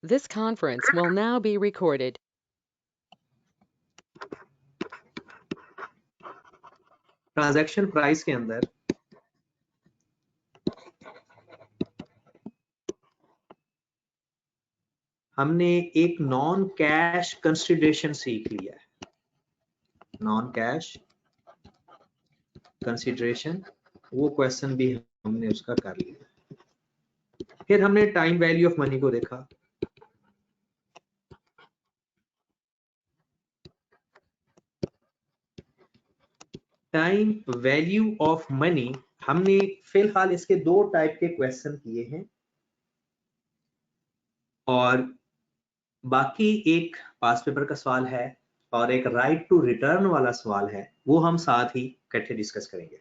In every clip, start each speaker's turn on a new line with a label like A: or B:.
A: This conference will now be recorded.
B: Transaction price के अंदर हमने एक नॉन कैश कंसिडरेशन सीख लिया है। नॉन कैश कंसिडरेशन वो क्वेश्चन भी हमने उसका कर लिया। फिर हमने टाइम वैल्यू ऑफ मनी को देखा। टाइम वैल्यू ऑफ मनी हमने फिलहाल इसके दो टाइप के क्वेश्चन किए हैं और बाकी एक पास पेपर का सवाल है और एक राइट टू रिटर्न वाला सवाल है, वो हम साथ ही इकट्ठे डिस्कस करेंगे।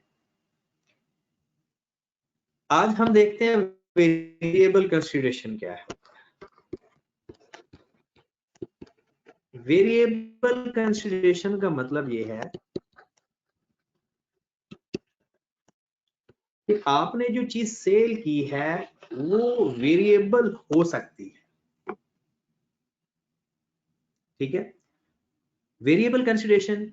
B: आज हम देखते हैं वेरिएबल कंसीडरेशन क्या है। वेरिएबल कंसीडरेशन का मतलब ये है कि आपने जो चीज सेल की है वो वेरिएबल हो सकती है। ठीक है, वेरिएबल कंसीडरेशन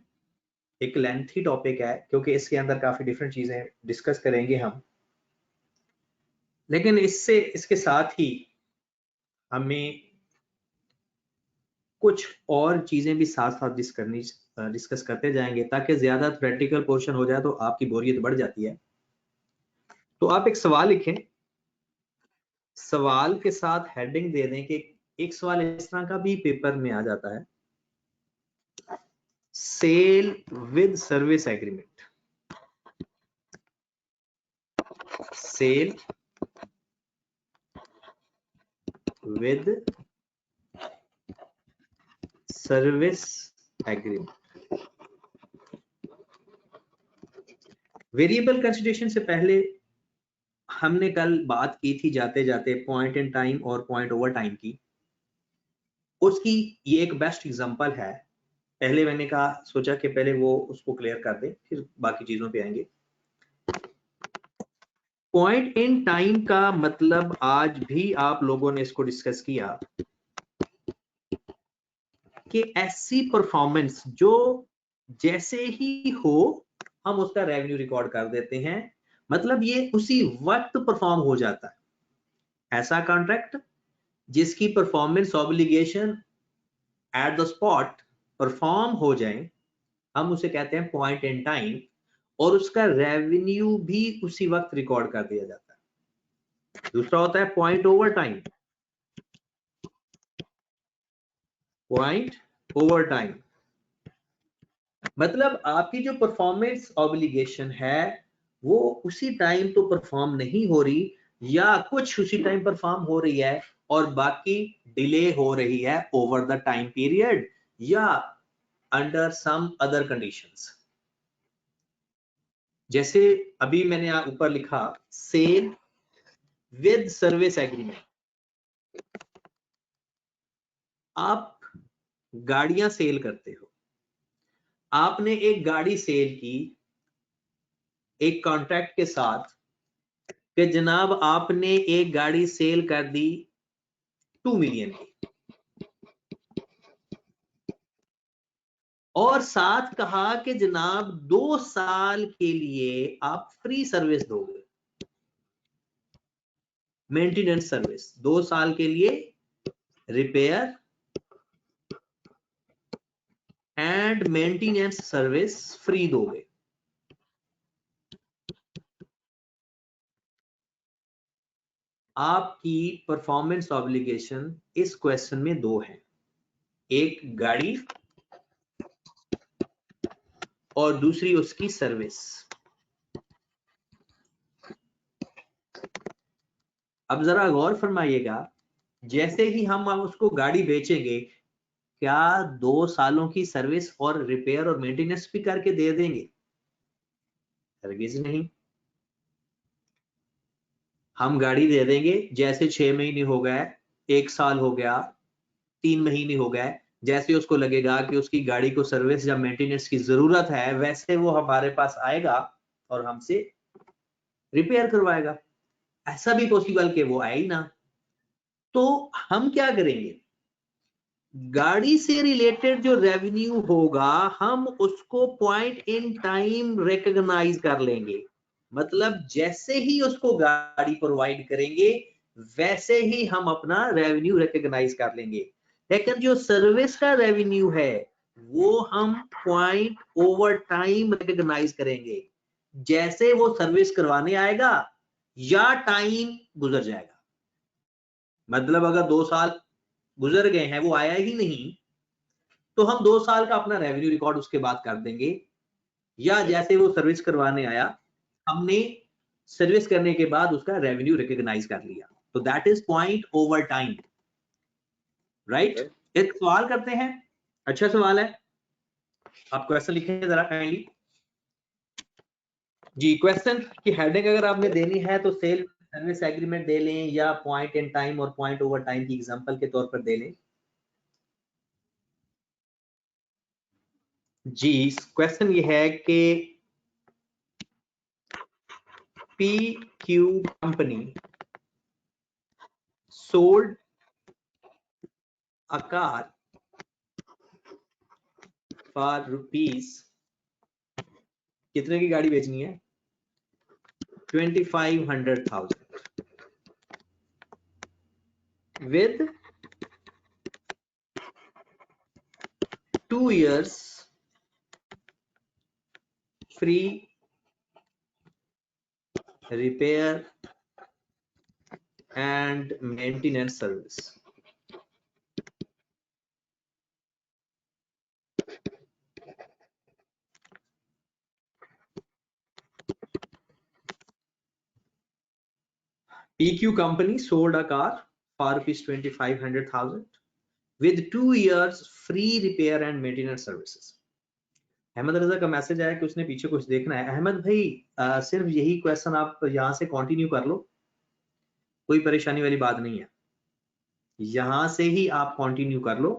B: एक लेंथी टॉपिक है क्योंकि इसके अंदर काफी डिफरेंट चीजें डिस्कस करेंगे हम, लेकिन इसके साथ ही हमें कुछ और चीजें भी साथ साथ डिस्कस करते जाएंगे ताकि ज्यादा थ्योरेटिकल पोर्शन हो जाए तो आपकी बोरियत बढ़ जाती है। तो आप एक सवाल लिखें, सवाल के साथ हेडिंग दे दें कि एक सवाल इस तरह का भी पेपर में आ जाता है, sale with service agreement. Sale with service agreement. Variable consideration से पहले हमने कल बात की थी जाते जाते पॉइंट इन टाइम और पॉइंट ओवर टाइम की। उसकी ये एक बेस्ट एग्जांपल है। पहले मैंने कहा सोचा कि पहले वो उसको क्लियर कर दे फिर बाकी चीजों पे आएंगे। पॉइंट इन टाइम का मतलब आज भी आप लोगों ने इसको डिस्कस किया कि ऐसी परफॉर्मेंस जो जैसे ही हो हम उसका रेवेन्यू रिकॉर्ड कर देते हैं, मतलब ये उसी वक्त परफॉर्म हो जाता है। ऐसा कॉन्ट्रैक्ट जिसकी performance obligation at the spot perform हो जाए, हम उसे कहते हैं पॉइंट इन टाइम, और उसका रेवेन्यू भी उसी वक्त रिकॉर्ड कर दिया जाता है। दूसरा होता है point over time. Point over time मतलब आपकी जो परफॉर्मेंस ऑब्लिगेशन है वो उसी टाइम तो परफॉर्म नहीं हो रही या कुछ उसी टाइम परफॉर्म हो रही है और बाकी डिले हो रही है ओवर द टाइम पीरियड या अंडर सम अदर कंडीशंस। जैसे अभी मैंने ऊपर लिखा सेल विद सर्विस एग्रीमेंट। आप गाड़ियां सेल करते हो, आपने एक गाड़ी सेल की एक कॉन्ट्रैक्ट के साथ कि जनाब आपने एक गाड़ी सेल कर दी 2 मिलियन की और साथ कहा कि जनाब 2 साल के लिए आप फ्री सर्विस दोगे, मेंटेनेंस सर्विस 2 साल के लिए, repair and maintenance service free दोगे। आपकी परफॉर्मेंस ऑब्लिगेशन इस क्वेश्चन में दो है, एक गाड़ी और दूसरी उसकी सर्विस। अब जरा गौर फरमाइएगा, जैसे ही हम उसको गाड़ी बेचेंगे क्या 2 सालों की सर्विस और रिपेयर और मेंटेनेंस भी करके दे देंगे? हरगिज नहीं। हम गाड़ी दे देंगे जैसे 6 महीने हो गए, 1 साल हो गया, 3 महीने हो गए, जैसे उसको लगेगा कि उसकी गाड़ी को सर्विस या मेंटेनेंस की जरूरत है वैसे वो हमारे पास आएगा और हमसे रिपेयर करवाएगा। ऐसा भी पॉसिबल कि वो आए ही ना, तो हम क्या करेंगे, गाड़ी से रिलेटेड जो रेवेन्यू होगा हम उसको पॉइंट इन टाइम रिकॉग्नाइज कर लेंगे। मतलब जैसे ही उसको गाड़ी प्रोवाइड करेंगे वैसे ही हम अपना रेवेन्यू रिकॉग्नाइज कर लेंगे। लेकिन जो सर्विस का रेवेन्यू है वो हम पॉइंट ओवर टाइम रिकॉग्नाइज करेंगे, जैसे वो सर्विस करवाने आएगा या टाइम गुजर जाएगा। मतलब अगर 2 साल गुजर गए हैं वो आया ही नहीं, तो हम 2 साल का अपना रेवेन्यू रिकॉर्ड उसके बाद कर देंगे, या जैसे वो सर्विस करवाने आया हमने सर्विस करने के बाद उसका रेवेन्यू रिकॉग्नाइज कर लिया। तो that is point over time, right. एक सवाल करते हैं, अच्छा सवाल है, आप क्वेश्चन लिखें जरा काइंडली जी। क्वेश्चन की हेडिंग अगर आपने देनी है तो सेल सर्विस एग्रीमेंट दे लें, या पॉइंट इन टाइम और पॉइंट ओवर टाइम की एग्जांपल के तौर पर दे लें। जी क्वेश्चन ये है कि PQ company sold a car for rupees, कितने की गाड़ी बेचनी है, 2500,000 with 2 years free repair and maintenance service। PQ company sold a car for rupees 2500,000 with 2 years free repair and maintenance services। Ahmad रजा का मैसेज आया कि उसने पीछे कुछ देखना है। अहमद भाई सिर्फ यही क्वेश्चन आप यहां से कंटिन्यू कर लो, कोई परेशानी वाली बात नहीं है, यहां से ही आप कंटिन्यू कर लो,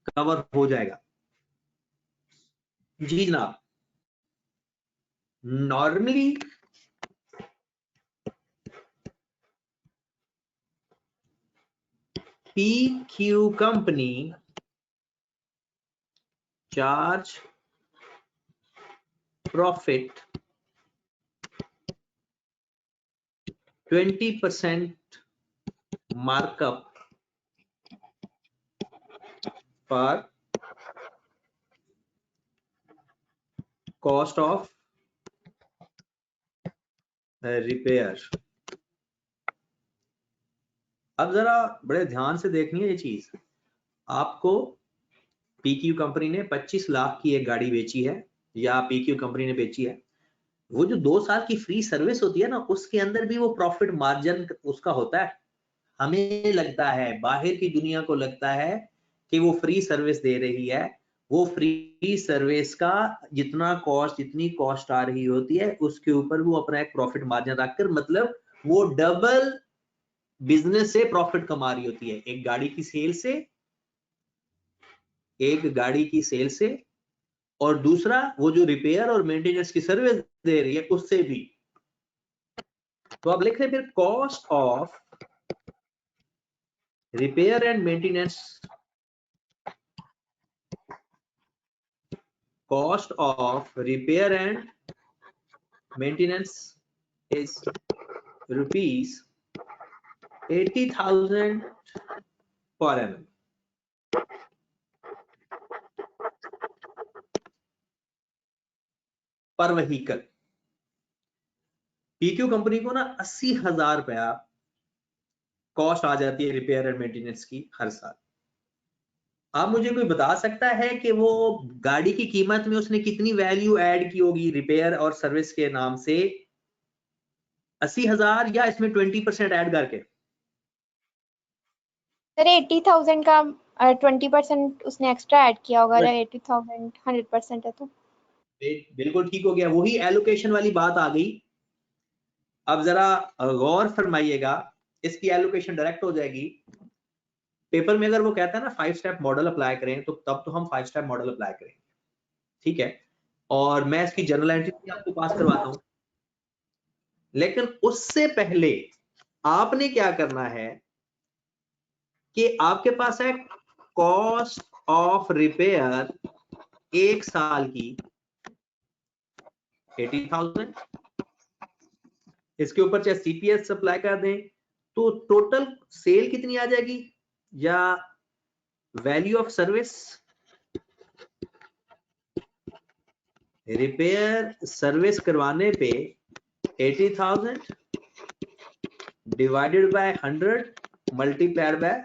B: कवर हो जाएगा। जी जनाब, normally PQ company charge profit 20% markup for cost of repair। अब जरा बड़े ध्यान से देखनी है ये चीज, आपको PQ कंपनी ने 25 लाख की एक गाड़ी बेची है, या PQ कंपनी ने बेची है, वो जो 2 साल की फ्री सर्विस होती है ना, उसके अंदर भी वो प्रॉफिट मार्जिन उसका होता है। हमें लगता है, बाहर की दुनिया को लगता है कि वो फ्री सर्विस दे रही है, वो फ्री सर्विस का जितना कॉस्ट, जितनी कॉस्ट आ रही होती है उसके ऊपर वो अपना एक प्रॉफिट मार्जिन रखकर, मतलब वो डबल बिजनेस से प्रॉफिट कमा रही होती है, एक गाड़ी की सेल से, एक गाड़ी की सेल से, और दूसरा वो जो रिपेयर और मेंटेनेंस की सर्विस दे रही है उससे भी। तो आप लिख रहे फिर cost of repair and maintenance, cost of repair and maintenance is rupees 80,000 per annum। पर व्हीकल PQ कंपनी को ना 80,000 रुपया कॉस्ट आ जाती है रिपेयर एंड मेंटेनेंस की हर साल। आप मुझे कोई बता सकता है कि वो गाड़ी की कीमत में उसने कितनी वैल्यू ऐड की होगी रिपेयर और सर्विस के नाम से, 80,000 या इसमें 20% ऐड करके?
C: सर 80,000 का 20% उसने एक्स्ट्रा ऐड किया होगा। 80,000 100% है तो
B: बिल्कुल ठीक हो गया, वही एलोकेशन वाली बात आ गई। अब जरा गौर फरमाइएगा, इसकी एलोकेशन डायरेक्ट हो जाएगी। पेपर में अगर वो कहता है ना 5 स्टेप मॉडल अप्लाई करें, तो तब तो हम 5 स्टेप मॉडल अप्लाई करेंगे, ठीक है, और मैं इसकी जनरल एंट्री आपको पास करवाता हूं। लेकिन उससे पहले आपने क्या करना है, कि आपके पास है कॉस्ट ऑफ रिपेयर 1 साल की 80,000, इसके ऊपर चाहे सीपीएस सप्लाई कर दें तो टोटल सेल कितनी आ जाएगी, या value of service, repair service करवाने पे 80,000 डिवाइडेड बाय 100 मल्टीप्लाइड बाय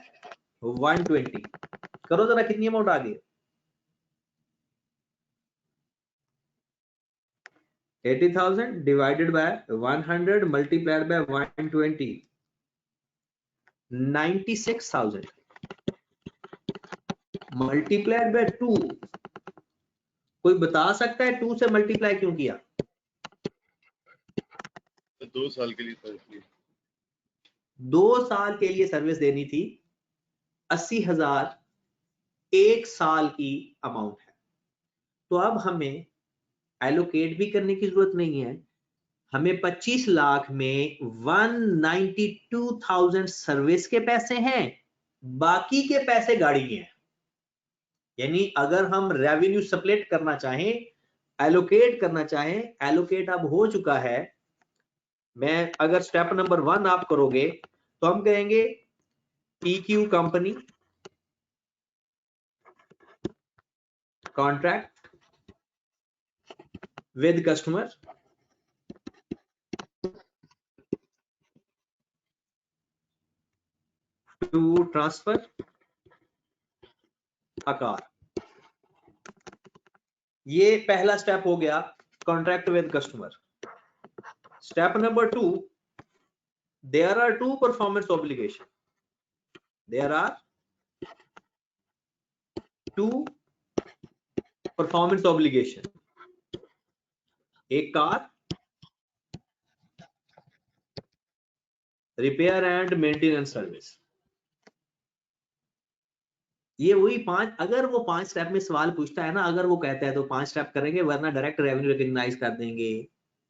B: 120, करो जरा कितनी अमाउंट आ गई। 80,000 divided by 100 multiplied by 120, 96,000 multiplied by 2। कोई बता सकता है 2 से मल्टीप्लाई क्यों किया?
D: 2 साल के लिए सर्विस,
B: 2 साल के लिए सर्विस देनी थी, 80,000 1 साल की अमाउंट है। तो अब हमें एलोकेट भी करने की जरूरत नहीं है, हमें 25 लाख में 192,000 सर्विस के पैसे हैं, बाकी के पैसे गाड़ी के हैं। यानी अगर हम रेवेन्यू स्प्लिट करना चाहें, एलोकेट करना चाहें, एलोकेट अब हो चुका है। मैं अगर स्टेप नंबर 1 आप करोगे तो हम कहेंगे PQ company contract with customer, to transfer a car. ये पहला स्टेप हो गया, contract with customer. Step number 2, there are 2 performance obligation, there are 2 performance obligation. एक car repair and maintenance service. ये वही 5, अगर वो 5 स्टेप में सवाल पूछता है ना, अगर वो कहता है तो 5 स्टेप करेंगे, वरना डायरेक्ट रेवेन्यू रिकॉग्नाइज कर देंगे,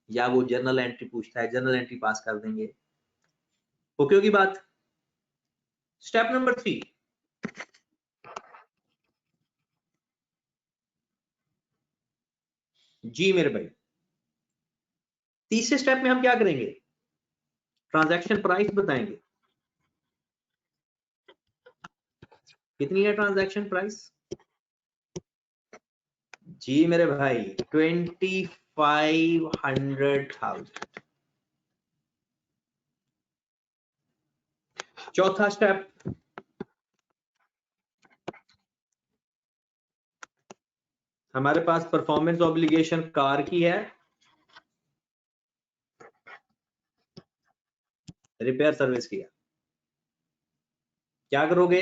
B: या वो जर्नल एंट्री पूछता है जर्नल एंट्री पास कर देंगे। ओके होगी बात। स्टेप नंबर 3, जी मेरे भाई, तीसरे स्टेप में हम क्या करेंगे, ट्रांजैक्शन प्राइस बताएंगे। कितनी है ट्रांजैक्शन प्राइस? जी मेरे भाई 25,100,000। चौथा स्टेप, हमारे पास परफॉर्मेंस ऑब्लिगेशन कार की है, रिपेयर सर्विस किया। क्या करोगे,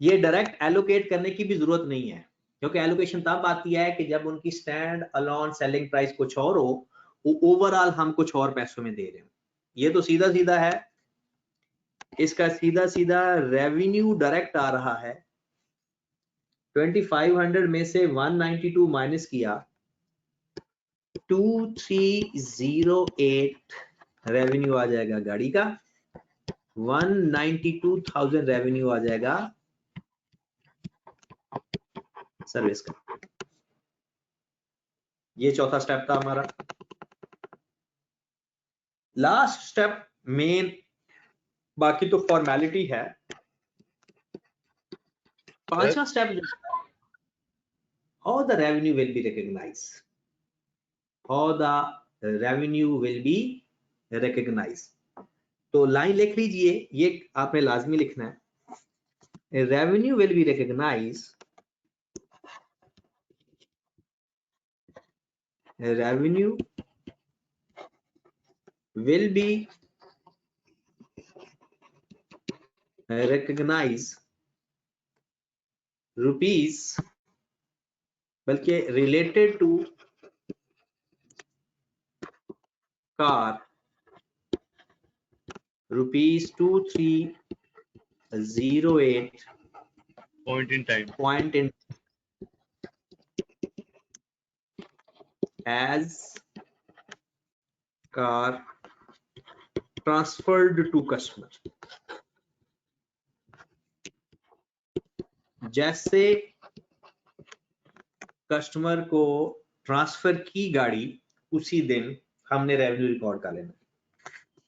B: ये डायरेक्ट एलोकेट करने की भी जरूरत नहीं है, क्योंकि एलोकेशन तब आती है कि जब उनकी स्टैंड अलोन सेलिंग प्राइस कुछ और हो, ओवरऑल हम कुछ और पैसों में दे रहे हो। ये तो सीधा सीधा है, इसका सीधा सीधा रेवेन्यू डायरेक्ट आ रहा है। 2500 में से 192 माइनस किया, 2308 रेवेन्यू आ जाएगा गाड़ी का, 192,000 रेवेन्यू आ जाएगा सर्विस का। ये चौथा स्टेप था हमारा। लास्ट स्टेप मेन, बाकी तो फॉर्मेलिटी है। पांचवा step, how the revenue will be recognised, how the revenue will be recognised. तो लाइन लिख लीजिए, ये आपने लाजमी लिखना है, revenue will be recognised, revenue will be recognized rupees, बल्कि related to car rupees 2308
D: point in time,
B: as car transferred to customer, जैसे कस्टमर को ट्रांसफर की गाड़ी उसी दिन हमने रेवेन्यू रिकॉर्ड कर लेना।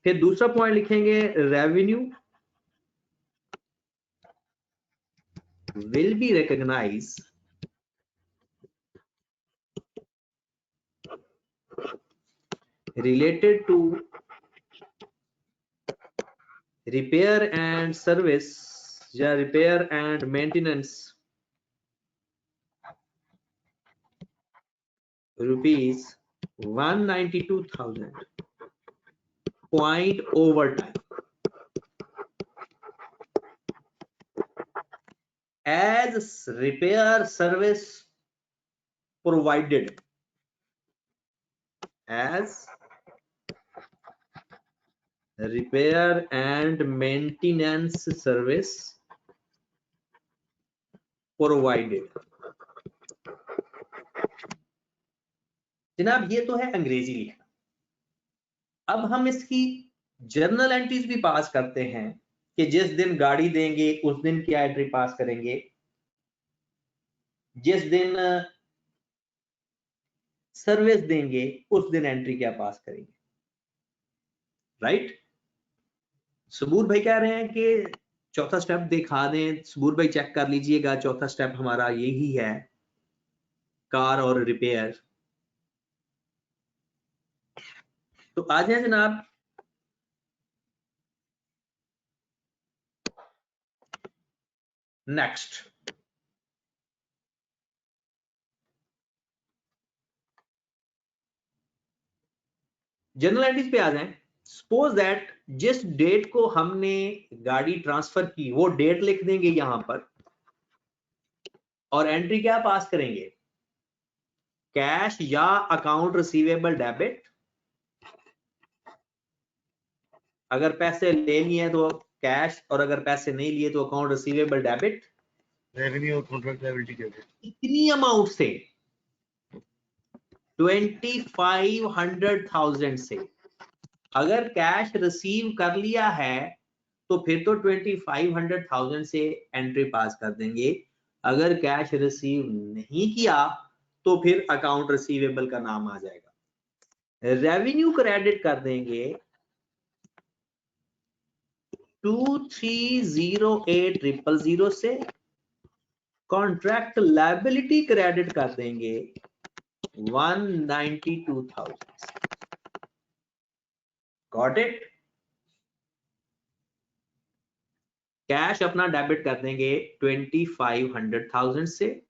B: फिर दूसरा पॉइंट लिखेंगे, revenue will be recognise related to repair and service या repair and maintenance rupees 192,000 point overtime as repair service provided as repair and maintenance service provided। जनाब ये तो है अंग्रेजी लिखना। अब हम इसकी जर्नल एंट्रीज भी पास करते हैं कि जिस दिन गाड़ी देंगे उस दिन क्या एंट्री पास करेंगे, जिस दिन सर्विस देंगे उस दिन एंट्री क्या पास करेंगे, राइट। सबूर भाई कह रहे हैं कि चौथा स्टेप दिखा दें। सबूर भाई चेक कर लीजिएगा, चौथा स्टेप हमारा यही है, कार और रिपेयर। तो आ जाए जनाब, नेक्स्ट जनरल एंट्रीज पे आ जाएं। सपोज दैट जिस डेट को हमने गाड़ी ट्रांसफर की वो डेट लिख देंगे यहां पर, और एंट्री क्या पास करेंगे, कैश या अकाउंट रिसीवेबल डेबिट। अगर पैसे ले लिए तो कैश, और अगर पैसे नहीं लिए तो अकाउंट रिसीवेबल डेबिट।
D: रेवेन्यू और कॉन्ट्रैक्ट लायबिलिटी क्या है?
B: इतनी अमाउंट से 2500,000 से अगर कैश रिसीव कर लिया है तो फिर तो 2500,000 से एंट्री पास कर देंगे। अगर कैश रिसीव नहीं किया तो फिर अकाउंट रिसीवेबल का नाम आ जाएगा। रेवेन्यू क्रेडिट कर देंगे 2308,000 से, कॉन्ट्रैक्ट लायबिलिटी क्रेडिट कर देंगे 192,000। Got it. कैश अपना डेबिट कर देंगे 2500,000 से,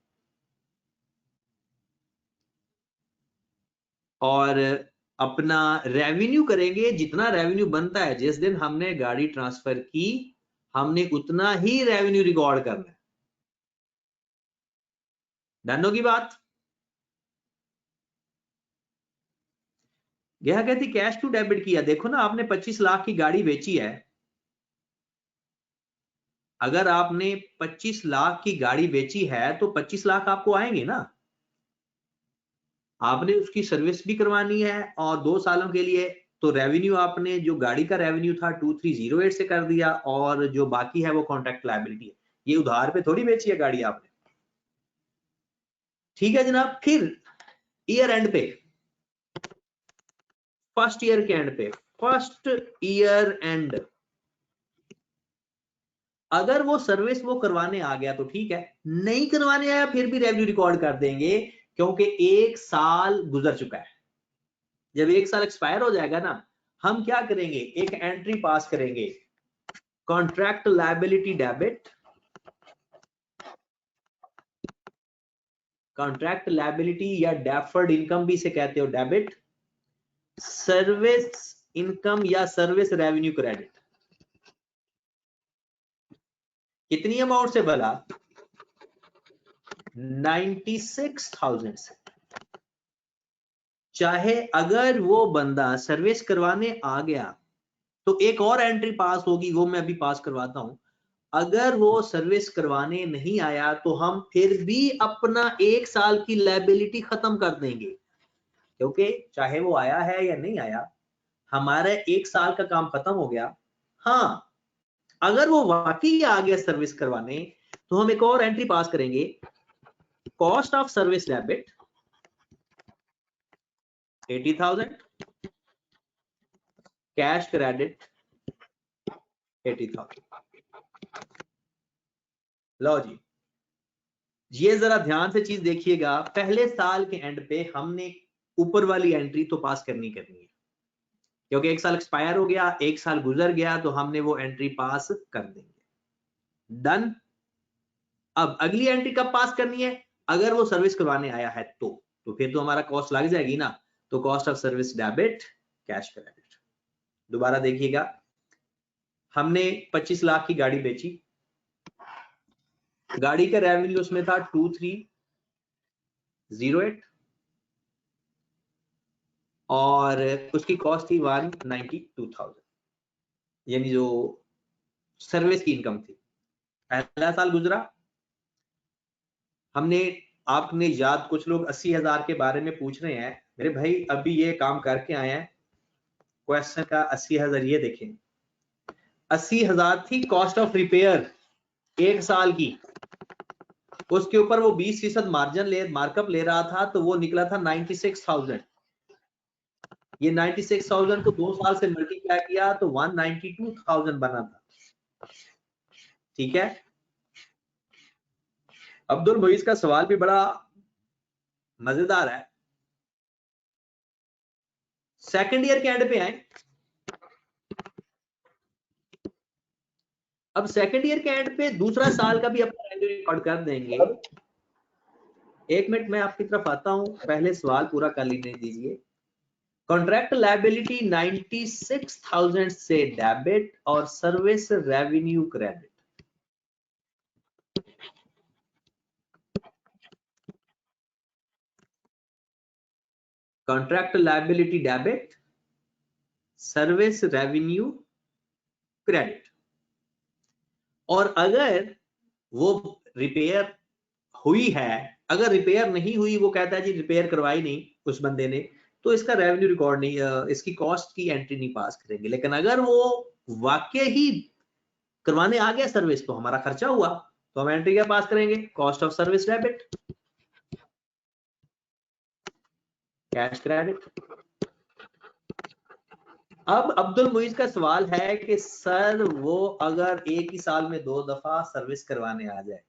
B: और अपना रेवेन्यू करेंगे जितना रेवेन्यू बनता है। जिस दिन हमने गाड़ी ट्रांसफर की हमने उतना ही रेवेन्यू रिकॉर्ड करना है। डन होगी बात। यह कहती कैश टू डेबिट किया। देखो ना, आपने 25 लाख की गाड़ी बेची है। अगर आपने 25 लाख की गाड़ी बेची है तो 25 लाख आपको आएंगे ना। आपने उसकी सर्विस भी करवानी है और 2 सालों के लिए, तो रेवेन्यू आपने जो गाड़ी का रेवेन्यू था 2308 से कर दिया, और जो बाकी है वो कॉन्ट्रैक्ट लायबिलिटी है। ये उधार पे थोड़ी बेची है गाड़ी आपने। ठीक है जनाब। फिर ईयर एंड पे, फर्स्ट ईयर के एंड पे, फर्स्ट ईयर एंड, अगर वो सर्विस वो करवाने आ गया तो ठीक है, नहीं करवाने आया फिर भी रेवेन्यू रिकॉर्ड कर देंगे, क्योंकि 1 साल गुजर चुका है। जब 1 साल एक्सपायर हो जाएगा ना, हम क्या करेंगे, एक एंट्री पास करेंगे, contract liability debit, contract liability या डेफर्ड इनकम भी इसे कहते हो, डेबिट, सर्विस इनकम या सर्विस रेवेन्यू क्रेडिट। कितनी अमाउंट से भला, 96,000 से। चाहे अगर वो बंदा सर्विस करवाने आ गया तो एक और एंट्री पास होगी, वो मैं अभी पास करवाता हूं। अगर वो सर्विस करवाने नहीं आया तो हम फिर भी अपना 1 साल की लायबिलिटी खत्म कर देंगे, क्योंकि चाहे वो आया है या नहीं आया, हमारा 1 साल का काम खत्म हो गया। हाँ, अगर वो वाकई आ गया सर्विस करवाने तो हम एक और एंट्री पास करेंगे, cost of service debit 80,000, cash credit 80,000। लो जी, ये जरा ध्यान से चीज देखिएगा, पहले साल के एंड पे हमने ऊपर वाली एंट्री तो पास करनी है, क्योंकि 1 साल एक्सपायर हो गया, 1 साल गुजर गया तो हमने वो एंट्री पास कर देंगे। डन। अब अगली एंट्री कब पास करनी है? अगर वो सर्विस करवाने आया है तो फिर तो हमारा कॉस्ट लग जाएगी ना, तो cost of service debit cash credit. दोबारा देखिएगा, हमने 25 लाख की गाड़ी बेची, गाड़ी का रेवेन्यू उसमें था 2308 और उसकी कॉस्ट थी 192,000, यानी जो सर्विस की इनकम थी। पहला साल गुजरा, हमने, आपने याद, कुछ लोग 80,000 के बारे में पूछ रहे हैं, मेरे भाई अभी ये काम करके आए हैं, क्वेश्चन का 80,000 ये देखें, 80,000 थी कॉस्ट ऑफ रिपेयर 1 साल की, उसके ऊपर वो 20% मार्कअप ले रहा था, तो वो निकला था 96,000। ये 96,000 को 2 साल से मल्टीप्लाई किया तो 192,000 बना था। ठीक है, अब्दुल मुईज का सवाल भी बड़ा मजेदार है। सेकंड ईयर के एंड पे आए, अब सेकंड ईयर के एंड पे दूसरा साल का भी अपना रेवेन्यू रिकॉर्ड कर देंगे। 1 मिनट में आपकी तरफ आता हूं, पहले सवाल पूरा कर लेने दीजिए। कॉन्ट्रैक्ट लायबिलिटी 96,000 से डेबिट और service revenue credit. Contract liability debit, service revenue credit. और अगर वो रिपेयर हुई है, अगर रिपेयर नहीं हुई, वो कहता है जी रिपेयर करवाई नहीं उस बंदे ने, तो इसका रेवेन्यू रिकॉर्ड नहीं, इसकी कॉस्ट की एंट्री नहीं पास करेंगे। लेकिन अगर वो वाकई ही करवाने आ गया सर्विस, तो हमारा खर्चा हुआ, तो हम एंट्री क्या पास करेंगे? Cost of service debit, cash credit. अब अब्दुल मुईज का सवाल है कि सर वो अगर एक ही साल में 2 दफा सर्विस करवाने आ जाए,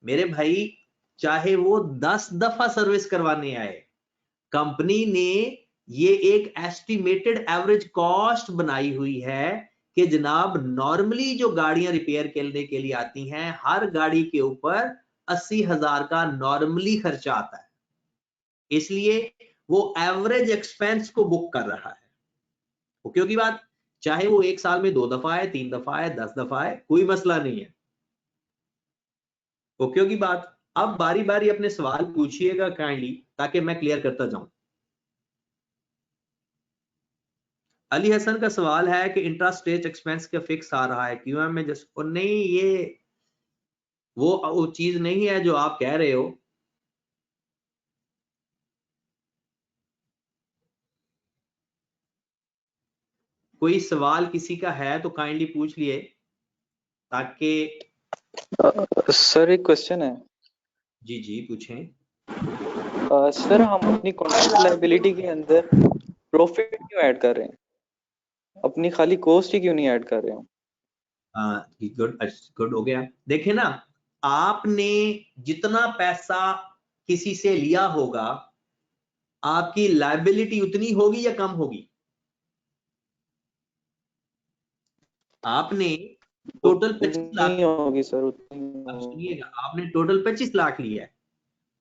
B: मेरे भाई चाहे वो 10 दफा सर्विस करवाने आए, कंपनी ने ये एक एस्टिमेटेड एवरेज कॉस्ट बनाई हुई है कि जनाब नॉर्मली जो गाड़ियां रिपेयर करने के लिए आती हैं, हर गाड़ी के ऊपर 80,000 का नॉर्मली खर्चा आता है, इसलिए वो एवरेज एक्सपेंस को बुक कर रहा है। क्योंकि बात, चाहे वो 1 साल में 2 दफा है, 3 दफा है, 10 दफा है, कोई मसला नहीं है। क्योंकि बात, अब बारी बारी अपने सवाल पूछिएगा काइंडली, ताकि मैं क्लियर करता जाऊं। अली हसन का सवाल है कि इंट्रास्टेट एक्सपेंस का फिक्स आ रहा है क्यूएम में, जैसे नहीं, ये वो चीज नहीं है जो आप कह रहे हो। कोई सवाल किसी का है तो काइंडली पूछ लिए, ताकि
E: सर एक क्वेश्चन है।
B: जी जी पूछें।
E: सर हम अपनी कॉन्ट्रैक्ट लायबिलिटी के अंदर प्रॉफिट क्यों ऐड कर रहे हैं, अपनी खाली कॉस्ट ही क्यों नहीं ऐड कर रहे हो?
B: गुड हो गया। देखे ना, आपने जितना पैसा किसी से लिया होगा, आपकी लायबिलिटी उतनी होगी या कम होगी? आपने टोटल 25 लाख
E: होगी सर,
B: अब सुनिएगा, आपने टोटल 25 लाख लिया है,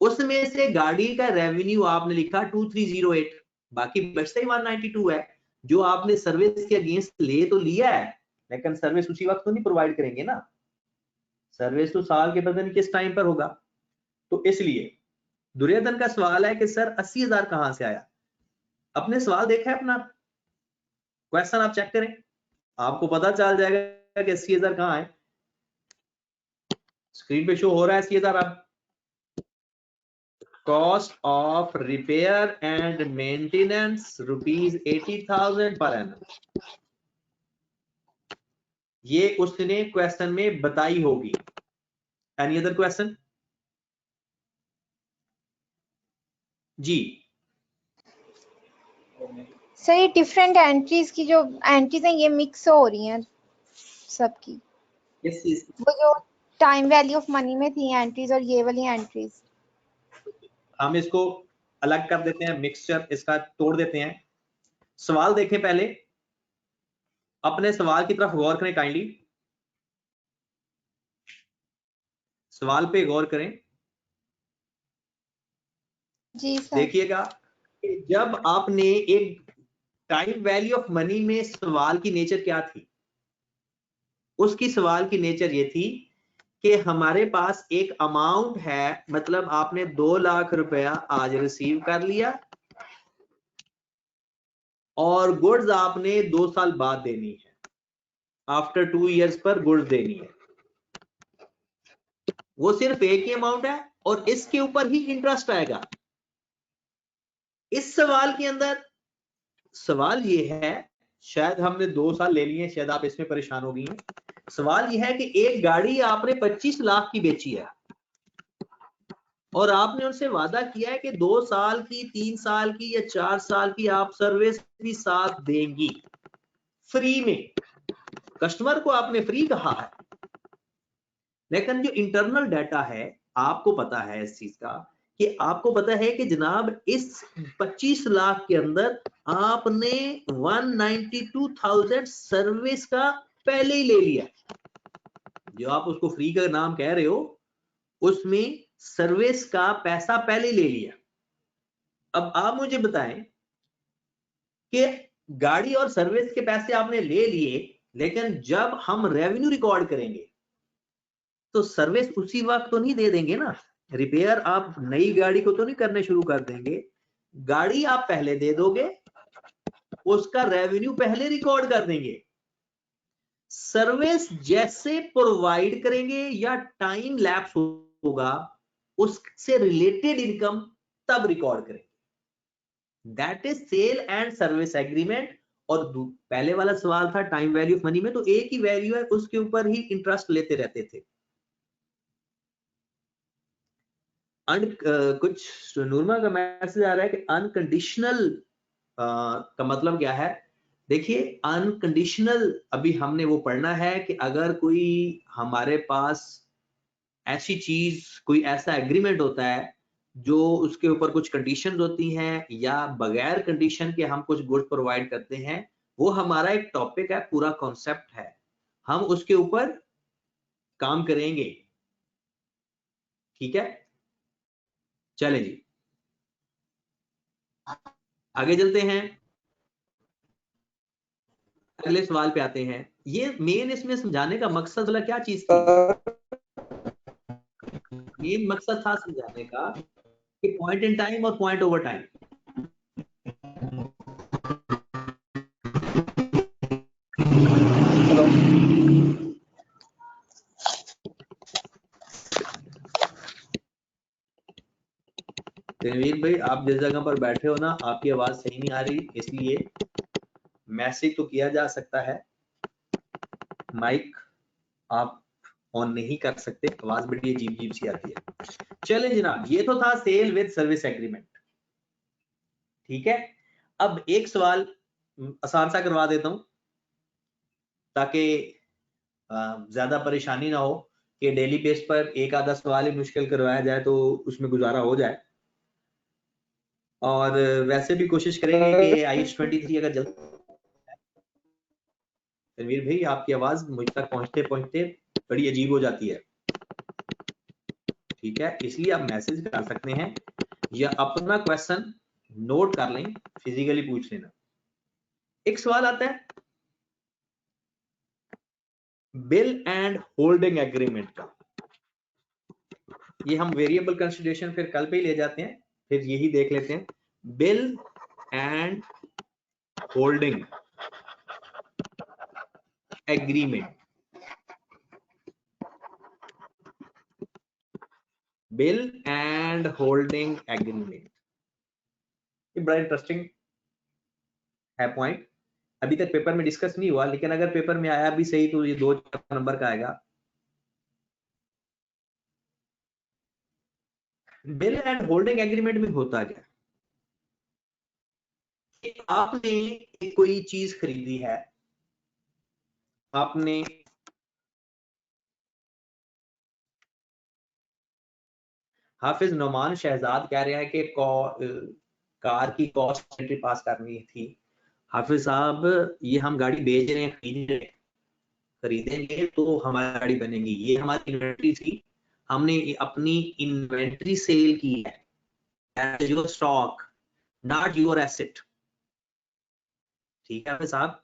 B: उसमें से गाड़ी का रेवेन्यू आपने लिखा 2308, बाकी बचता ही 192 है, जो आपने सर्विस के अगेंस्ट ले तो लिया है, लेकिन सर्विस उसी वक्त तो नहीं प्रोवाइड करेंगे ना, सर्विस तो साल के पता नहीं किस टाइम पर होगा। तो इसलिए दुर्योधन का सवाल है कि सर 80,000 कहां से आया? अपने सवाल देखा है अपना, क्वेश्चन आप चेक करें, आपको पता चल जाएगा कि 80,000 कहां है। स्क्रीन पे शो हो रहा है 80,000 अब? Cost of repair and maintenance ₹80,000 per annum. ये उसने क्वेश्चन में बताई होगी। Any other question? जी
C: सर ये डिफरेंट एंट्रीज की जो एंट्रीज हैं ये मिक्स हो रही हैं सबकी,
B: इस चीज
C: वो जो टाइम वैल्यू ऑफ मनी में थी एंट्रीज और ये वाली एंट्रीज।
B: हम इसको अलग कर देते हैं, मिक्सचर इसका तोड़ देते हैं। सवाल देखें पहले, अपने सवाल की तरफ गौर करें काइंडली, सवाल पे गौर करें।
C: जी सर।
B: देखिएगा कि जब आपने एक टाइम वैल्यू ऑफ मनी में सवाल की नेचर क्या थी, उसकी सवाल की नेचर ये थी कि हमारे पास एक अमाउंट है, मतलब आपने 2 लाख रुपया आज रिसीव कर लिया और गुड्स आपने 2 साल बाद देनी है, आफ्टर 2 इयर्स पर गुड्स देनी है। वो सिर्फ एक ही अमाउंट है और इसके ऊपर ही इंटरेस्ट आएगा। इस सवाल के अंदर सवाल ये है, शायद हमने 2 साल ले लिए, शायद आप इसमें परेशान हो गई हैं। सवाल ये है कि एक गाड़ी आपने 25 लाख की बेची है और आपने उनसे वादा किया है कि 2 साल की, 3 साल की या 4 साल की आप सर्विस भी साथ देंगी फ्री में। कस्टमर को आपने फ्री कहा है, लेकिन जो इंटरनल डाटा है आपको पता है इस चीज का, कि आपको पता है कि जनाब इस 25 लाख के अंदर आपने 192,000 सर्विस का पहले ही ले लिया। जो आप उसको फ्री का नाम कह रहे हो, उसमें सर्विस का पैसा पहले ले लिया। अब आप मुझे बताएं कि गाड़ी और सर्विस के पैसे आपने ले लिए, लेकिन जब हम रेवेन्यू रिकॉर्ड करेंगे तो सर्विस उसी वक्त तो नहीं दे देंगे ना। रिपेयर आप नई गाड़ी को तो नहीं करने शुरू कर देंगे, गाड़ी आप पहले दे दोगे, उसका रेवेन्यू पहले रिकॉर्ड कर देंगे। सर्विस जैसे प्रोवाइड करेंगे या टाइम लैप्स होगा, उससे रिलेटेड इनकम तब रिकॉर्ड करेंगे। That is sale and service agreement. और पहले वाला सवाल था टाइम वैल्यू ऑफ मनी में, तो एक ही वैल्यू है, उसके ऊपर ही इंटरेस्ट लेते रहते थे। कुछ नूरमा का मैसेज आ रहा है कि अनकंडीशनल का मतलब क्या है। देखिए अनकंडीशनल अभी हमने वो पढ़ना है कि अगर कोई हमारे पास ऐसी चीज, कोई ऐसा एग्रीमेंट होता है जो उसके ऊपर कुछ कंडीशंस होती हैं या बगैर कंडीशन के हम कुछ गुड्स प्रोवाइड करते हैं, वो हमारा एक टॉपिक है, पूरा कॉन्सेप्ट है, हम उसके ऊपर काम करेंगे। ठीक है, चले जी आगे चलते हैं, अगले सवाल पे आते हैं। ये मेन इसमें समझाने का मकसद वाला क्या चीज थी? मेन मकसद था समझाने का कि पॉइंट इन टाइम और पॉइंट ओवर टाइम। रणवीर भाई आप जिस जगह पर बैठे हो ना, आपकी आवाज सही नहीं आ रही, इसलिए मैसेज तो किया जा सकता है, माइक आप ऑन नहीं कर सकते, आवाज बड़ी अजीब अजीब सी आती है। चले जनाब, ये तो था सेल विद सर्विस एग्रीमेंट। ठीक है, अब एक सवाल आसान सा करवा देता हूं ताकि ज्यादा परेशानी ना हो कि डेली बेस पर एक आधा सवाल ही मुश्किल करवाया जाए तो उसमें गुजारा हो जाए। और वैसे भी कोशिश करेंगे कि IH23 अगर जल्द। रणवीर भाई आपकी आवाज मुझ तक पहुंचते पहुंचते बड़ी अजीब हो जाती है। ठीक है, इसलिए आप मैसेज कर सकते हैं या अपना क्वेश्चन नोट कर लें, फिजिकली पूछ लेना। एक सवाल आता है बिल एंड होल्डिंग एग्रीमेंट का। ये हम वेरिएबल कंसिडरेशन फिर कल पे ही ले जाते हैं, फिर यही देख लेते हैं। Bill and holding agreement, bill and holding agreement, ये बड़ा इंटरेस्टिंग है पॉइंट, अभी तक पेपर में डिस्कस नहीं हुआ, लेकिन अगर पेपर में आया भी सही तो ये 2 नंबर का आएगा। बिल एंड होल्डिंग एग्रीमेंट में होता क्या, कि आपने कोई चीज खरीदी है, आपने हाफिज नोमान शहजाद कह रहे हैं कि कार की कॉस्ट एंट्री पास करनी थी। हाफिज साहब ये हम गाड़ी बेच रहे हैं, खरीदेंगे तो हमारी गाड़ी बनेगी, ये हमारी इन्वेंट्री थी, हमने अपनी इन्वेंट्री सेल की है, your stock not your asset. ठीक है हाफिज साहब,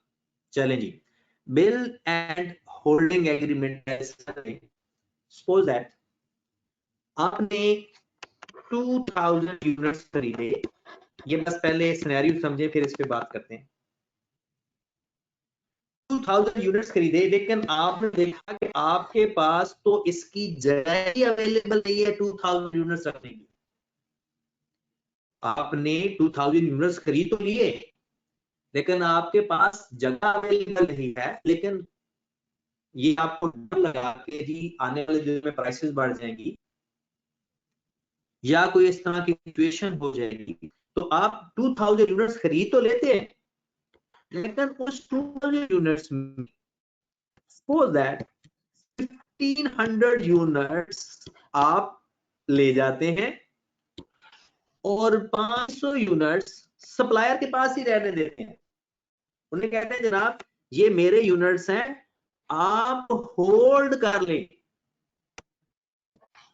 B: चलें जी। Bill and holding agreement, suppose that आपने 2000 यूनिट्स खरीदे, ये बस पहले सिनेरियो समझे फिर इस पे बात करते हैं। 2000 यूनिट्स खरीदे, लेकिन आपने देखा कि आपके पास तो इसकी जगह ही अवेलेबल नहीं है 2000 यूनिट्स रखने की। आपने 2000 यूनिट्स खरीद तो लिए, लेकिन आपके पास जगह अवेलेबल नहीं है, लेकिन ये आपको डर लगा कि जी आने वाले दिनों में प्राइसेस बढ़ जाएंगी या कोई इस तरह की सिचुएशन हो जाएगी, तो आप 2000 यूनिट्स खरीद तो लेते हैं, लेकिन उस 2000 यूनिट्स में सपोज दैट 1500 यूनिट्स आप ले जाते हैं और 500 यूनिट्स सप्लायर के पास ही रहने देते हैं। उन्हें कहते हैं जनाब ये मेरे यूनिट्स हैं, आप होल्ड कर लें,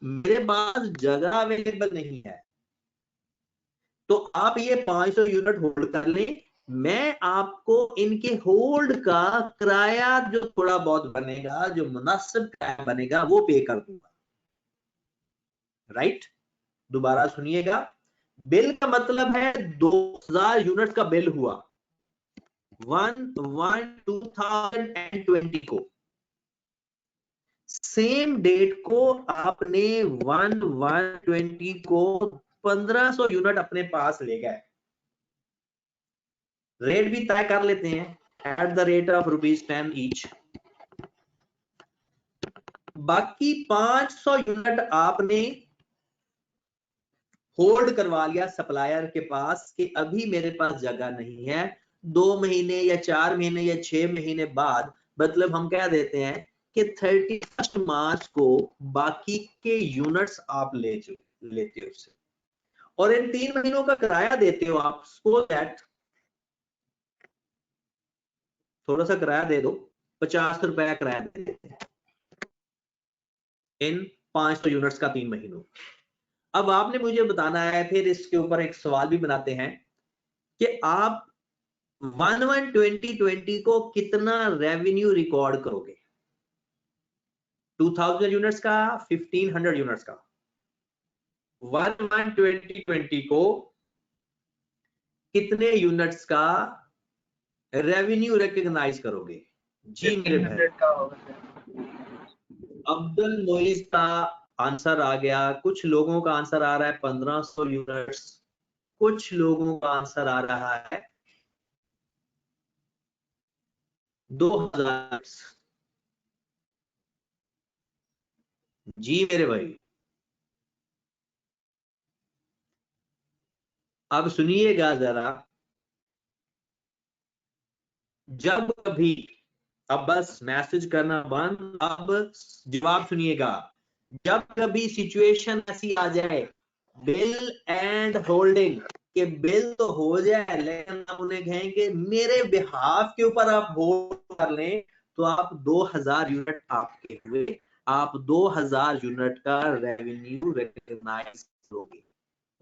B: मेरे पास जगह अवेलेबल नहीं है, तो आप ये 500 यूनिट होल्ड कर लें, मैं आपको इनके होल्ड का किराया जो थोड़ा बहुत बनेगा, जो मुनासिब किराया बनेगा, वो पे कर दूंगा। राइट, दोबारा सुनिएगा, बिल का मतलब है 2000 यूनिट का बिल हुआ 1/1/2020 को, सेम डेट को आपने 1/1/20 को 1500 यूनिट अपने पास ले गए, रेट भी तय कर लेते हैं at the rate of ₹10 each. बाकी 500 यूनिट आपने होल्ड करवा लिया सप्लायर के पास कि अभी मेरे पास जगह नहीं है, 2 महीने या 4 महीने या 6 महीने बाद, मतलब हम कह देते हैं कि 31 मार्च को बाकी के यूनिट्स आप लेते हो उससे, और इन 3 महीनों का किराया देते हो आप। सपोज दैट थोड़ा सा किराया दे दो, 50 रुपया किराया दे देते हैं इन 500 यूनिट्स का 3 महीनों। अब आपने मुझे बताना है, फिर इसके ऊपर एक सवाल भी बनाते हैं कि आप 1/1/2020 को कितना रेवेन्यू रिकॉर्ड करोगे, 2000 यूनिट्स का, 1500 यूनिट्स का। 1/1/2020 को कितने यूनिट्स का रेवेन्यू रिकॉग्नाइज करोगे? जी मेरे भाई, अब्दुल मोइज का आंसर आ गया, कुछ लोगों का आंसर आ रहा है 1500 यूनिट्स, कुछ लोगों का आंसर आ रहा है 2000। जी मेरे भाई, अब सुनिएगा जरा, जब कभी, अब बस मैसेज करना बंद, अब जवाब सुनिएगा, जब कभी सिचुएशन ऐसी आ जाए बिल एंड होल्डिंग के बिल तो हो जाए, लेकिन आप उन्हें कहेंगे मेरे बिहाफ के ऊपर आप होल्ड कर लें, तो आप 2000 यूनिट आपके हुए, आप 2000 यूनिट का रेवेन्यू रिकॉग्नाइज करोगे।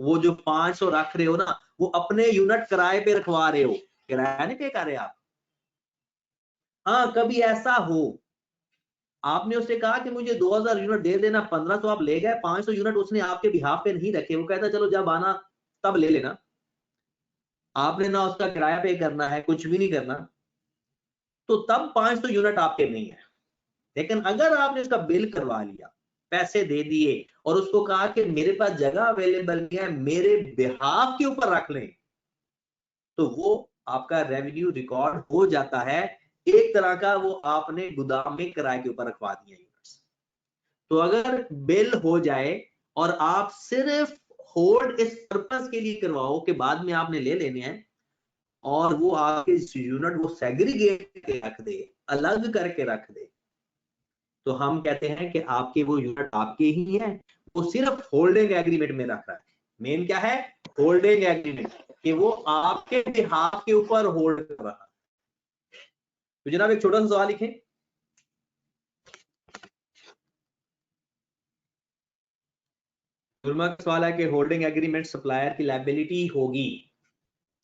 B: वो जो 500 रख रहे हो ना, वो अपने यूनिट किराए पे रखवा रहे हो, किराया नहीं पे कर रहे आप। हाँ, कभी ऐसा हो आपने उससे कहा कि मुझे 2000 यूनिट दे देना, 1500 आप ले गए, 500 यूनिट उसने आपके बिहाफ पे नहीं रखे, वो कहता चलो जब आना तब ले लेना, आपने ना उसका किराया पे करना है, कुछ भी नहीं करना, तो तब 500 यूनिट आपके नहीं है। लेकिन अगर आपने उसका बिल करवा लिया, पैसे दे दिए और उसको कहा कि मेरे पास जगह अवेलेबल है, मेरे बिहाफ के ऊपर रख लें, तो वो आपका रेवेन्यू रिकॉर्ड हो जाता है। एक तरह का वो आपने गोदाम में किराए के ऊपर रखवा दिया यूनिट्स। तो अगर बिल हो जाए और आप सिर्फ होल्ड इस पर्पस के लिए करवाओ कि बाद में आपने ले लेने हैं, और वो आपके यूनिट वो सेग्रीगेट करके रख दे, अलग करके रख दे, तो हम कहते हैं कि आपके वो यूनिट आपके ही हैं, वो सिर्फ होल्डिंग एग्रीमेंट में रख रहा है। मेन क्या है? होल्डिंग एग्रीमेंट, कि वो आपके बिहाफ के ऊपर होल्ड कर रहा है। तो जनाब एक छोटा सा सवाल लिखें। का सवाल है कि होल्डिंग एग्रीमेंट सप्लायर की लायबिलिटी होगी?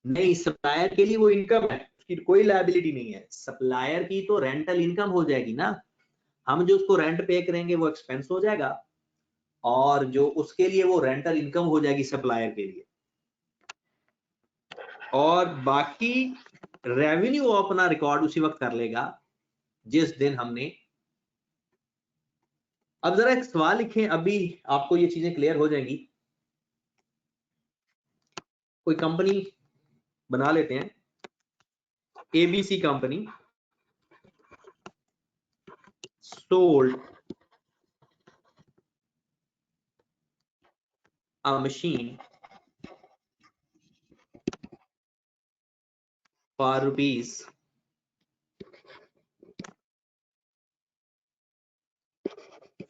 B: नहीं, सप्लायर के लिए वो इनकम है, उसकी कोई लायबिलिटी नहीं है। सप्लायर की तो रेंटल इनकम हो जाएगी ना, हम जो उसको रेंट पे करेंगे वो एक्सपेंस हो जाएगा, और जो उसके लिए वो रेंटल इनकम हो जाएगी सप्लायर के लिए, और बाकी रेवेन्यू अपना रिकॉर्ड उसी वक्त कर लेगा जिस दिन हमने। अब जरा एक सवाल लिखें, अभी आपको ये चीजें क्लियर हो जाएंगी। कोई कंपनी बना लेते हैं, ABC company sold a machine for rupees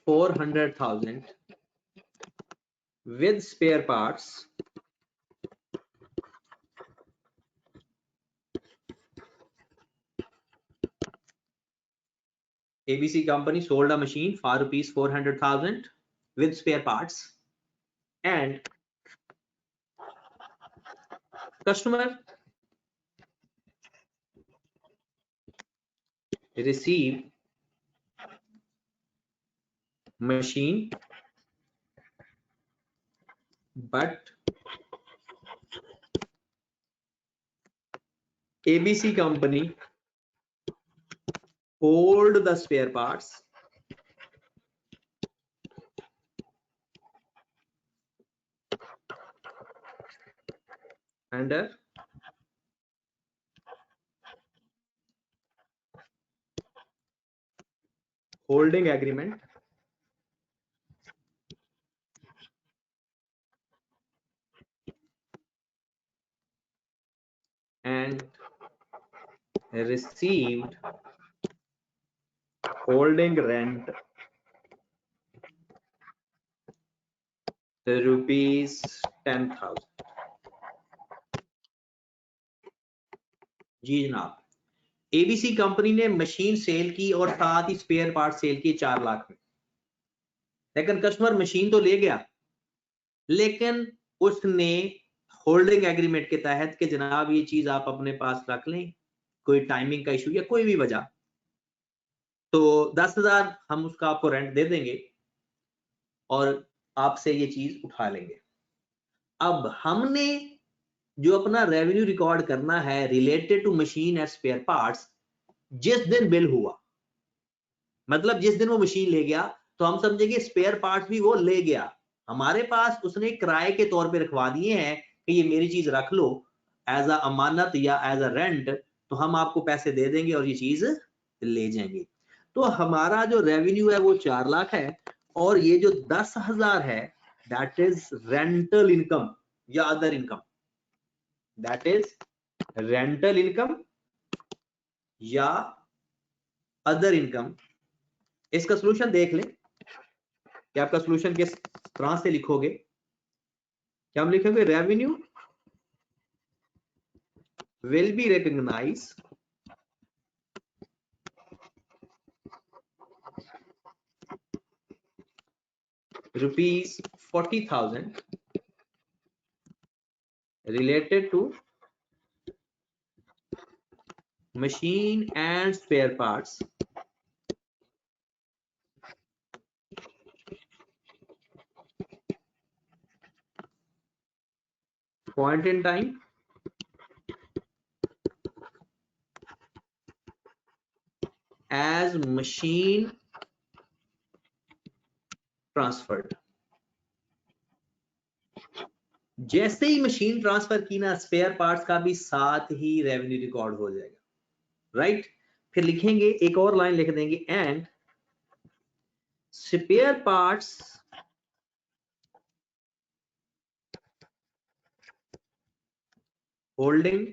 B: 400,000 with spare parts ABC company sold a machine for rupees 400,000 with spare parts, and customer received machine but ABC company hold the spare parts under holding agreement and received holding rent rupees 10,000। जी जनाब, ABC company ने machine cell की और साथ ही spare part cell किए 4 लाख में, लेकिन customer machine तो ले गया, लेकिन उसने होल्डिंग एग्रीमेंट के तहत कि जनाब ये चीज आप अपने पास रख लें, कोई टाइमिंग का इशू या कोई भी वजह, तो 10,000 हम उसका आपको रेंट दे देंगे और आपसे ये चीज उठा लेंगे। अब हमने जो अपना रेवेन्यू रिकॉर्ड करना है related to machine and spare parts, जिस दिन बिल हुआ, मतलब जिस दिन वो मशीन ले गया, तो हम समझेंगे स्पेयर पार्ट्स भी वो ले गया, हमारे पास उसने किराए के तौर पे रखवा दिए हैं कि ये मेरी चीज रख लो एज अ अमानत या एज अ रेंट, तो हम आपको पैसे दे देंगे और ये चीज ले जाएंगे। तो हमारा जो रेवेन्यू है वो 4 लाख है, और ये जो 10,000 है दैट इज रेंटल इनकम या other income, that is rental income या अदर इनकम। इसका सोल्यूशन देख लें कि आपका सोल्यूशन किस तरह से लिखोगे। क्या हम लिखेंगे? Revenue will be recognise rupees 40,000 related to machine and spare parts point in time as machine transferred. जैसे ही मशीन ट्रांसफर की ना, स्पेयर पार्ट्स का भी साथ ही रेवेन्यू रिकॉर्ड हो जाएगा, राइट। फिर लिखेंगे, एक और लाइन लिख देंगे, एंड स्पेयर पार्ट्स होल्डिंग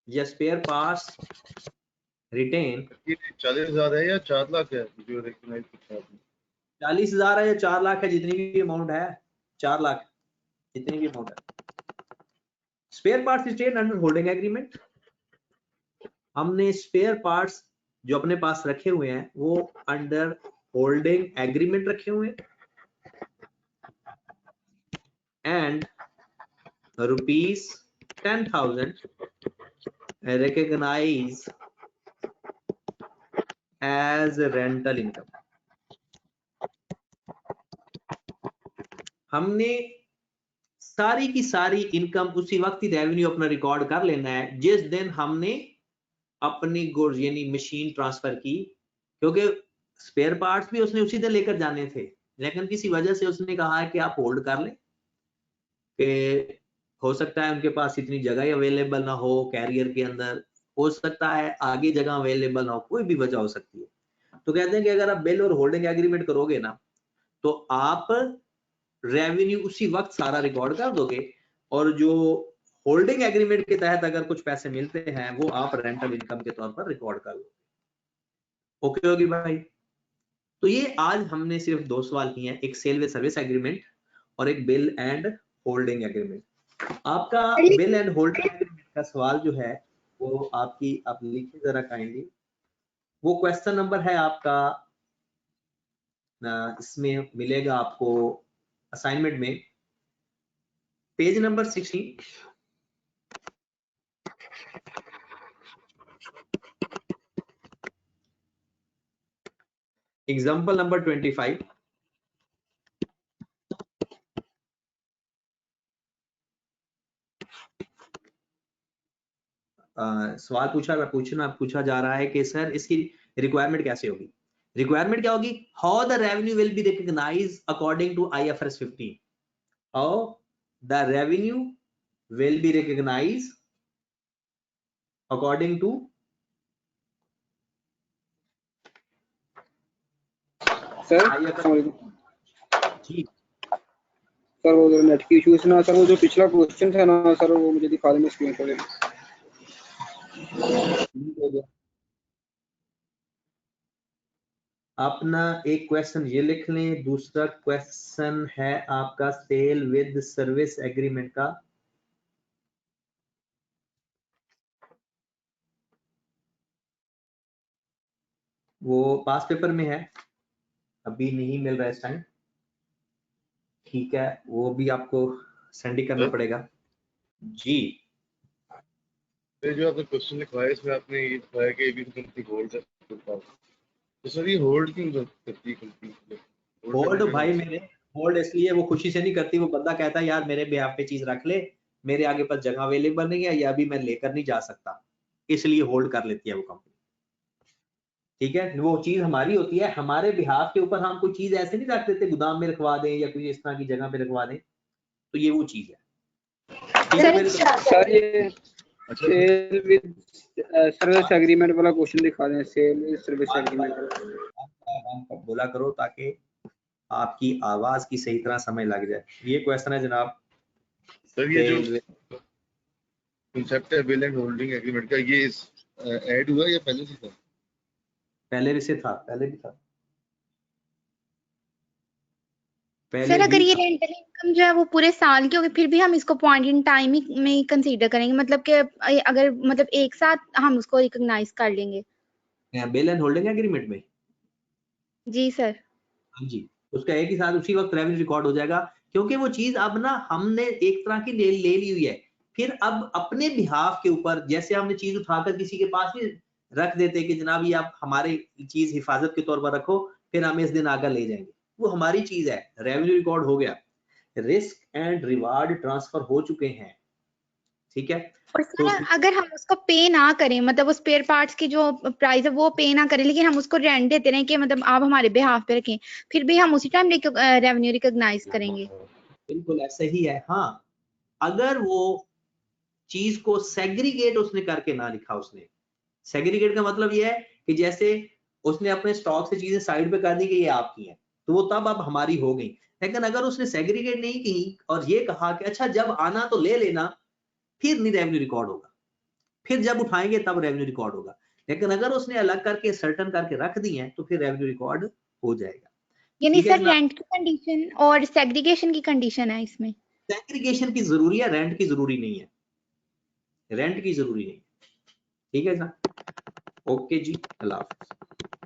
B: या स्पेयर पार्ट्स रिटेन।
D: ये 40,000 है या 4 लाख है जो रिकॉग्नाइज किया आपने?
B: 40,000 है या 4 लाख है, जितनी भी अमाउंट है, 4 लाख जितनी भी अमाउंट है। Spare parts retain under holding agreement. हमने स्पेयर पार्ट्स जो अपने पास रखे हुए हैं वो अंडर होल्डिंग एग्रीमेंट रखे हुए हैं, and ₹10,000 recognize as rental income। हमने सारी की सारी इनकम उसी वक्त ही रेवेन्यू अपना रिकॉर्ड कर लेना है जिस दिन हमने अपनी गुड्स यानी मशीन ट्रांसफर की, क्योंकि स्पेयर पार्ट्स भी उसने उसी दिन लेकर जाने थे, लेकिन किसी वजह से उसने कहा है कि आप होल्ड कर लें, कि हो सकता है उनके पास इतनी जगह अवेलेबल ना हो कैरियर के अंदर, हो सकता है आगे जगह अवेलेबल ना हो, कोई भी वजह हो सकती है। तो कहते हैं कि अगर आप बिल और होल्डिंग एग्रीमेंट करोगे ना, तो आप रेवेन्यू उसी वक्त सारा रिकॉर्ड कर दोगे, और जो होल्डिंग एग्रीमेंट के तहत अगर कुछ पैसे मिलते हैं वो आप रेंटल इनकम के तौर पर रिकॉर्ड कर दोगे। ओके होगी भाई। तो ये आज हमने सिर्फ 2 सवाल किए हैं, एक सेल विद सर्विस एग्रीमेंट और एक बिल एंड होल्डिंग एग्रीमेंट। आपका बिल एंड होल्डिंग एग्रीमेंट का सवाल जो है वो आपकी, आप लिखिए जरा काइंडली। वो क्वेश्चन नंबर है आपका, इसमें मिलेगा आपको असाइनमेंट में, पेज नंबर 16, एग्जाम्पल नंबर 25। सवाल पूछा जा रहा है कि सर इसकी रिक्वायरमेंट कैसे होगी। रिक्वायरमेंट क्या होगी? How the revenue will be recognised according to IFRS 15। How the revenue will be recognised according to
F: sir
B: ji.
F: Sir वो नेट की इश्यूज ना सर, वो जो पिछला क्वेश्चन था ना सर, वो मुझे दिखा देना स्क्रीन पर।
B: अपना एक क्वेश्चन ये लिख लें, दूसरा क्वेश्चन है आपका सेल विद सर्विस एग्रीमेंट का। वो पास पेपर में है, अभी नहीं मिल रहा है इस टाइम, ठीक है, वो भी आपको सेंड ही करना पड़ेगा जी।
D: ये जो आपने क्वेश्चन लिखवाया इसमें आपने ये लिखवाया कि एबी कंपनी होल्ड है, तो सर ये होल्ड क्यों करती है कंपनी?
B: होल्ड भाई मेरे, होल्ड इसलिए वो खुशी से नहीं करती, वो बंदा कहता है यार मेरे बिहाफ पे चीज रख ले, मेरे आगे पास जगह अवेलेबल नहीं है या अभी मैं लेकर नहीं जा सकता, इसलिए होल्ड कर लेती है वो कंपनी, ठीक है। वो चीज हमारी होती है, हमारे बिहाफ के ऊपर हम कोई चीज ऐसे नहीं रख देते गोदाम में रखवा दें या कोई इस तरह की जगह पे रखवा दें, तो ये वो चीज है, ठीक है मेरे
F: सर ये सेल विद सर्विस एग्रीमेंट वाला क्वेश्चन दिखा दें, सेल विद सर्विस एग्रीमेंट
B: बोला करो ताकि आपकी आवाज की सही तरह समझ लग जाए। ये क्वेश्चन है जनाब
D: सर, ये जो कांसेप्ट है बिल एंड होल्डिंग एग्रीमेंट का, ये ऐड हुआ या पहले से था?
B: पहले से था, पहले भी था,
C: सर अगर ये रेंटल इनकम जो है वो पूरे साल की होगी, फिर भी हम इसको पॉइंट इन टाइम ही में कंसीडर करेंगे, मतलब कि अगर मतलब एक साथ हम उसको रिकॉग्नाइज कर लेंगे
B: बिल एंड होल्डिंग एग्रीमेंट में।
C: जी सर।
B: हाँ जी, उसका एक ही साथ उसी वक्त रेवेन्यू रिकॉर्ड हो जाएगा, क्योंकि वो चीज अब ना हमने एक तरह की ले ली हुई है, फिर अब अपने बिहाफ के ऊपर जैसे हमने चीज उठाकर किसी के पास भी रख देते कि जनाब ये आप हमारी चीज हिफाजत के तौर पर रखो, फिर हम इस दिन आगे ले जाएंगे, वो हमारी चीज है, रेवेन्यू रिकॉर्ड हो गया, रिस्क एंड रिवार्ड ट्रांसफर हो चुके हैं, ठीक है।
C: और
B: तो
C: सर अगर हम उसको पे ना करें, मतलब उस स्पेयर पार्ट्स की जो प्राइस है वो पे ना करें, लेकिन हम उसको रेंट देते रहें कि मतलब आप हमारे बिहाफ पे रखें, फिर भी हम उसी टाइम रेवेन्यू रिकॉग्नाइज करेंगे।
B: बिल्कुल ऐसा ही है। हाँ, अगर वो चीज को सेग्रीगेट उसने करके ना लिखा, उसने सेग्रीगेट का मतलब ये है कि जैसे उसने अपने स्टॉक से चीजें साइड पे कर दी कि ये आपकी हैं, तो वो तब अब हमारी हो गई। लेकिन अगर उसने सेग्रीगेट नहीं की और ये कहा कि अच्छा जब आना तो ले लेना, फिर नहीं रेवेन्यू रिकॉर्ड होगा, फिर जब उठाएंगे तब रेवेन्यू रिकॉर्ड होगा। लेकिन अगर उसने अलग करके सर्टन करके रख दी है तो फिर रेवेन्यू रिकॉर्ड हो जाएगा।
C: यानी
B: ठीक है
C: सर
B: जनाब,
C: रेंट की कंडीशन और सेग्रीगेशन की कंडीशन है इसमें।
B: सेग्रीगेशन की जरूरी है, रेंट की जरूरी नहीं है, रेंट की जरूरी नहीं है। ठीक है ना, ओके जी, अल्लाह हाफिज।